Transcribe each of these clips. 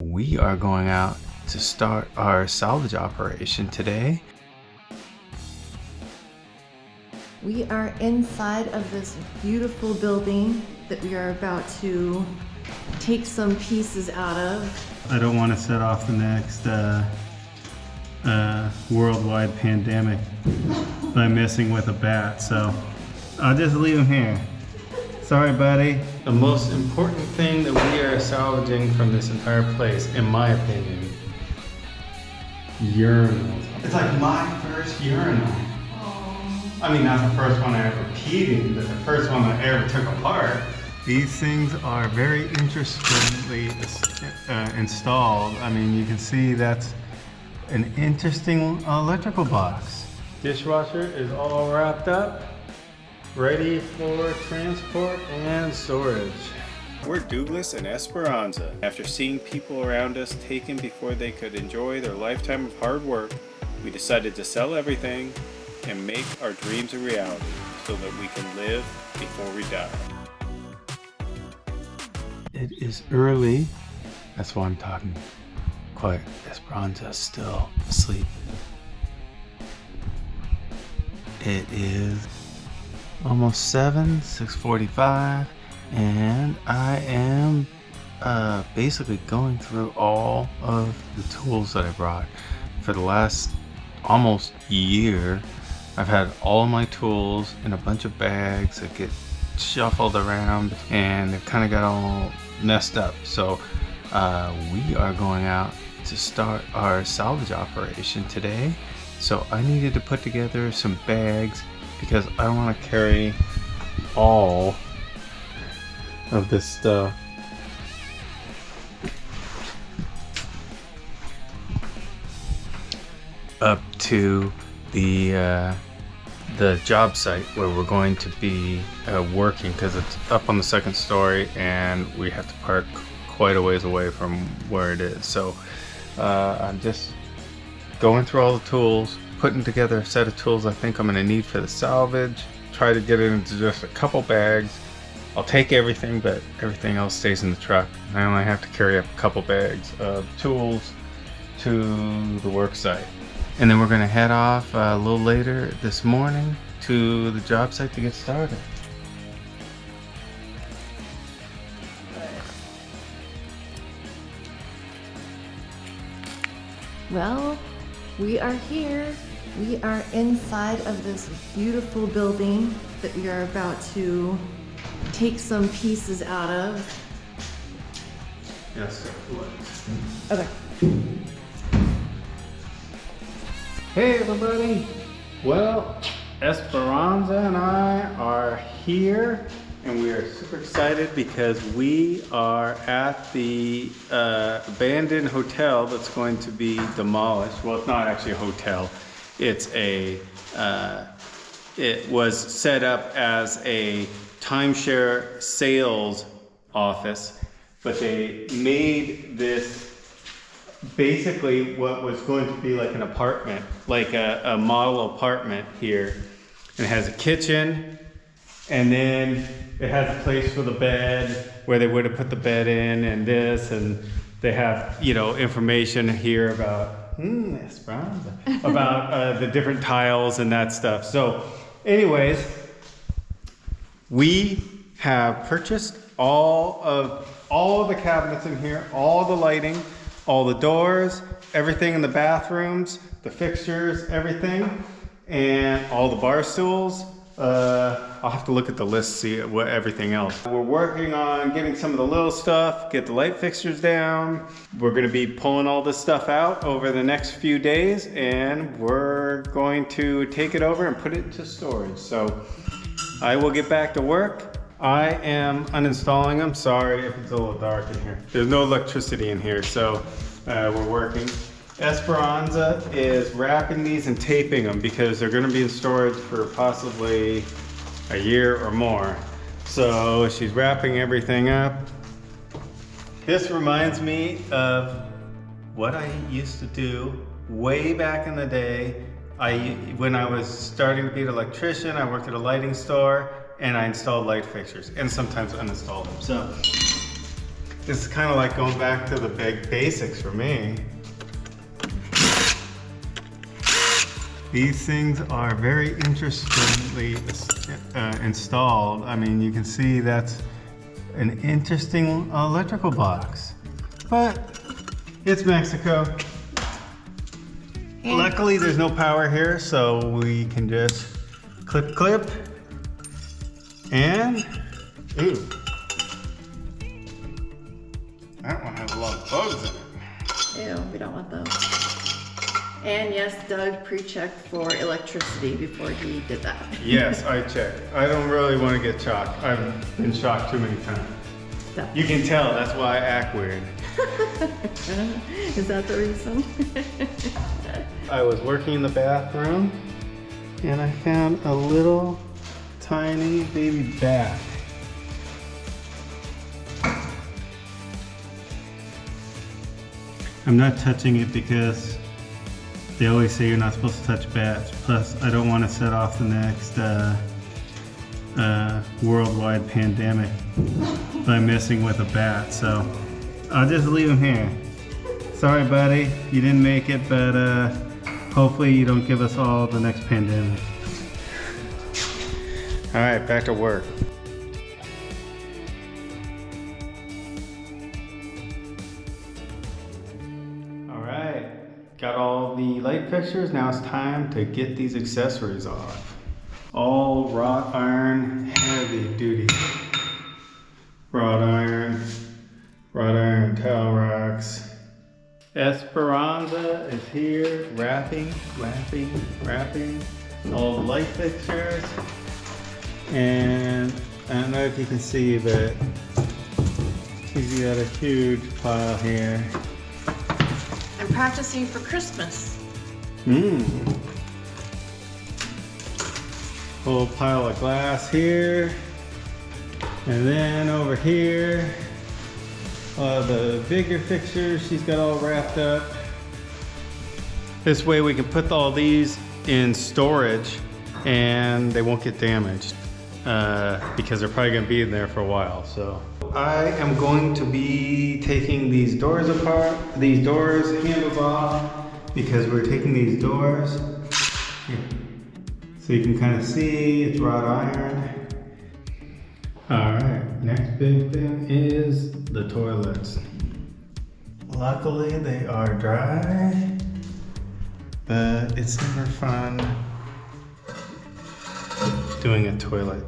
We are going out to start our salvage operation today. We are inside of this beautiful building that we are about to take some pieces out of. I don't want to set off the next worldwide pandemic by messing with a bat, so I'll just leave him here. Sorry, buddy. The most important thing that we are salvaging from this entire place, in my opinion, urinals. It's like my first urinal. I mean, not the first one I ever peed in, but the first one I ever took apart. These things are very interestingly installed. I mean, you can see that's an interesting electrical box. Dishwasher is all wrapped up, ready for transport and storage. We're Dooglass and Esperanza. After seeing people around us taken before they could enjoy their lifetime of hard work, we decided to sell everything and make our dreams a reality so that we can live before we die. It is early, that's why I'm talking quiet. Esperanza is still asleep. It is almost 6:45, and I am basically going through all of the tools that I brought. For the last almost year, I've had all my tools in a bunch of bags that get shuffled around, and they've kind of got all messed up. So we are going out to start our salvage operation today. So I needed to put together some bags because I don't want to carry all of this stuff. Up to the job site where we're going to be working, because it's up on the second story and we have to park quite a ways away from where it is. So I'm just going through all the tools, putting together a set of tools I think I'm going to need for the salvage, try to get it into just a couple bags. I'll take everything, but everything else stays in the truck. I only have to carry up a couple bags of tools to the work site. And then we're going to head off a little later this morning to the job site to get started. Well, we are here. We are inside of this beautiful building that we are about to take some pieces out of. Yes, Okay. hey everybody! Well, Esperanza and I are here, and we are super excited because we are at the abandoned hotel that's going to be demolished. Well, it's not actually a hotel. It's a, it was set up as a timeshare sales office, but they made this basically what was going to be like an apartment, like a model apartment here. And it has a kitchen, and then it has a place for the bed where they would have put the bed in, and this, and they have, you know, information here about Esperanza, about the different tiles and that stuff. So anyways, we have purchased all of the cabinets in here, all the lighting, all the doors, everything in the bathrooms, the fixtures, everything, and all the bar stools. I'll have to look at the list, see what everything else. We're working on getting some of the little stuff, get the light fixtures down. We're gonna be pulling all this stuff out over the next few days, and we're going to take it over and put it into storage. So I will get back to work. I am uninstalling them. Sorry if it's a little dark in here. There's no electricity in here, so we're working. Esperanza is wrapping these and taping them because they're going to be in storage for possibly a year or more. So she's wrapping everything up. This reminds me of what I used to do way back in the day. When I was starting to be an electrician, I worked at a lighting store, and I installed light fixtures and sometimes uninstalled them. So This is kind of like going back to the big basics for me. These things are very interestingly installed. I mean, you can see that's an interesting electrical box, but it's Mexico. And luckily, there's no power here, so we can just clip, and ooh, that one has a lot of bugs in it. ew, we don't want those. And yes, Doug pre-checked for electricity before he did that. Yes, I checked. I don't really want to get shocked. I've been shocked too many times. You can tell, that's why I act weird. Is that the reason? I was working in the bathroom and I found a little tiny baby bat. I'm not touching it because they always say you're not supposed to touch bats. Plus, I don't want to set off the next worldwide pandemic by messing with a bat. So I'll just leave him here. Sorry, buddy, you didn't make it, but hopefully you don't give us all the next pandemic. All right, back to work. All right, got all the light fixtures. Now it's time to get these accessories off. All wrought iron, heavy duty. Wrought iron towel racks. Esperanza is here, wrapping all the light fixtures. And I don't know if you can see, but he's got a huge pile here. I'm practicing for Christmas. Whole pile of glass here. And then over here, the bigger fixtures she's got all wrapped up. This way we can put all these in storage and they won't get damaged because they're probably gonna be in there for a while. So I am going to be taking these doors apart, these doors handles off, because we're taking these doors here. So you can kind of see it's wrought iron. All right, next big thing is the toilets. Luckily they are dry, but it's never fun doing a toilet.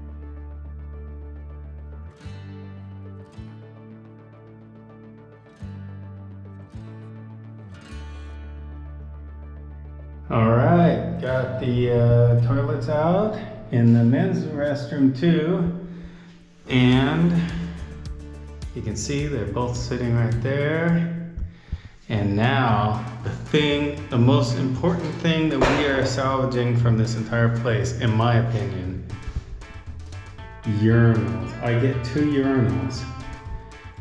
All right, got the toilets out in the men's restroom too. And you can see they're both sitting right there. And now the most important thing that we are salvaging from this entire place, in my opinion, urinals. I get 2 urinals.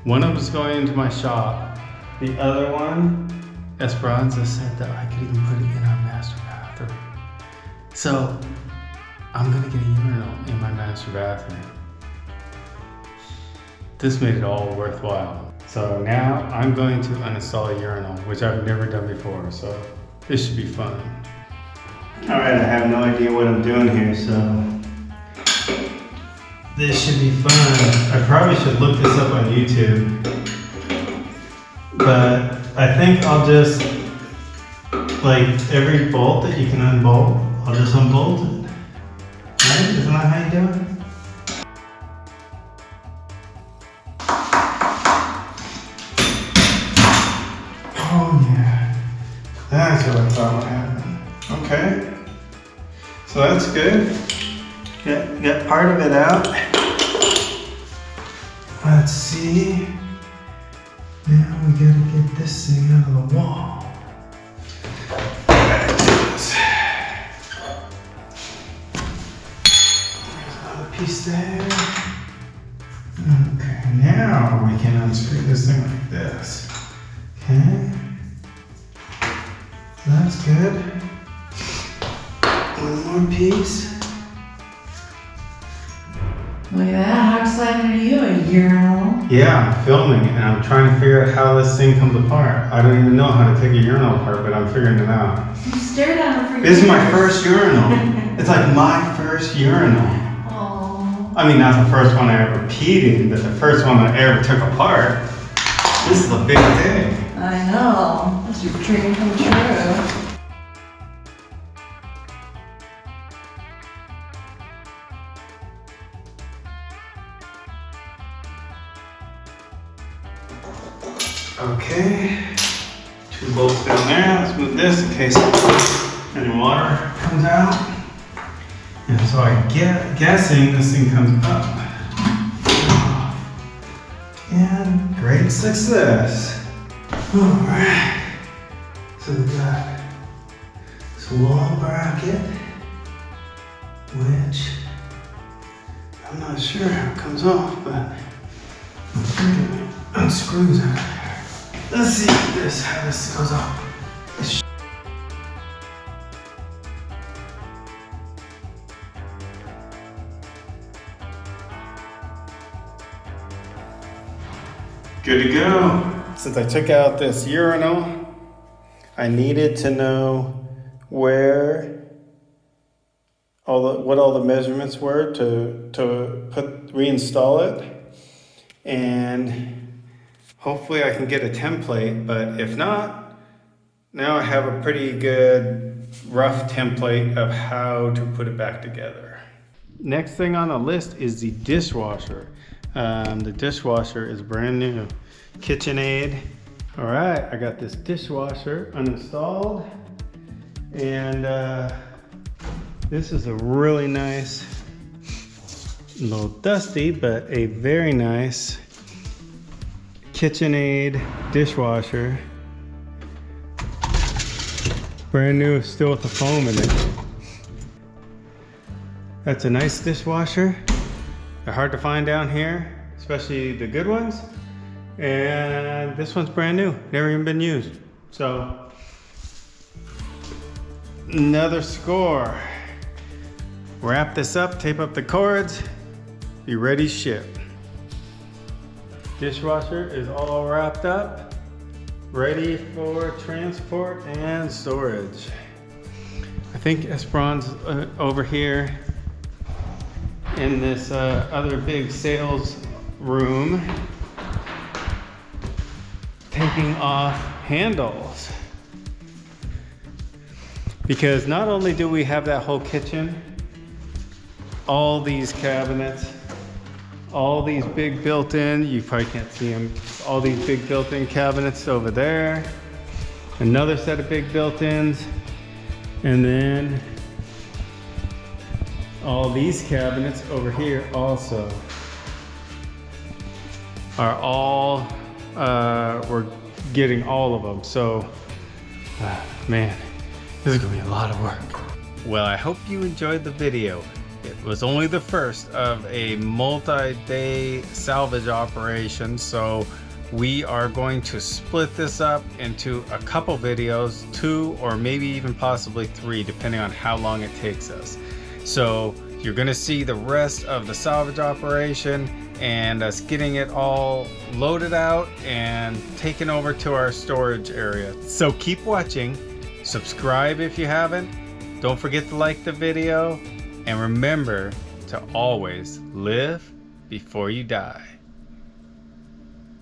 One of them is going into my shop. The other one, Esperanza said that I could even put it in our master bathroom. So I'm gonna get a urinal in my master bathroom. This made it all worthwhile. So now I'm going to uninstall a urinal, which I've never done before, so this should be fun. All right, I have no idea what I'm doing here, so this should be fun. I probably should look this up on YouTube, but I think I'll just, like every bolt that you can unbolt, I'll just unbolt it. Right? Isn't that how you do it? Oh yeah, that's what I thought would happen. Okay, so that's good. Got part of it out. Let's see. Now we gotta get this thing out of the wall. There's another piece there. Okay, now we can unscrew this thing like this. Okay. That's good. One more piece. Look at that, how excited are you, a urinal? Yeah, I'm filming and I'm trying to figure out how this thing comes apart. I don't even know how to take a urinal apart, but I'm figuring it out. You stared at him for This is my years. first urinal. It's like my first urinal. Aw. I mean, not the first one I ever peed in, but the first one I ever took apart. This is a big day. I know. That's your dream come true. Okay, 2 bolts down there. Let's move this in case any water comes out. And so I'm guessing this thing comes up. And great success. All right. So we've got this wall bracket, which I'm not sure how it comes off, but I'm thinking it unscrews out of there. Let's see how this goes off. Good to go. Since I took out this urinal, I needed to know where what all the measurements were to reinstall it, and hopefully I can get a template. But if not, now I have a pretty good rough template of how to put it back together. Next thing on the list is the dishwasher. The dishwasher is brand new. KitchenAid. All right, I got this dishwasher uninstalled, and this is a really nice, a little dusty, but a very nice KitchenAid dishwasher. Brand new, still with the foam in it. That's a nice dishwasher. They're hard to find down here, especially the good ones. And this one's brand new, never even been used. So, another score. Wrap this up, tape up the cords, be ready to ship. Dishwasher is all wrapped up, ready for transport and storage. I think Esperanza's over here in this other big sales room, taking off handles. Because not only do we have that whole kitchen, all these cabinets, all these big built-in, you probably can't see them, all these big built-in cabinets over there, another set of big built-ins, and then all these cabinets over here also are all, we're getting all of them. So, man, this is gonna be a lot of work. Well, I hope you enjoyed the video. It was only the first of a multi-day salvage operation, so we are going to split this up into a couple videos, 2 or maybe even possibly 3, depending on how long it takes us. So you're gonna see the rest of the salvage operation and us getting it all loaded out and taken over to our storage area. So keep watching, subscribe if you haven't, don't forget to like the video, and remember to always live before you die.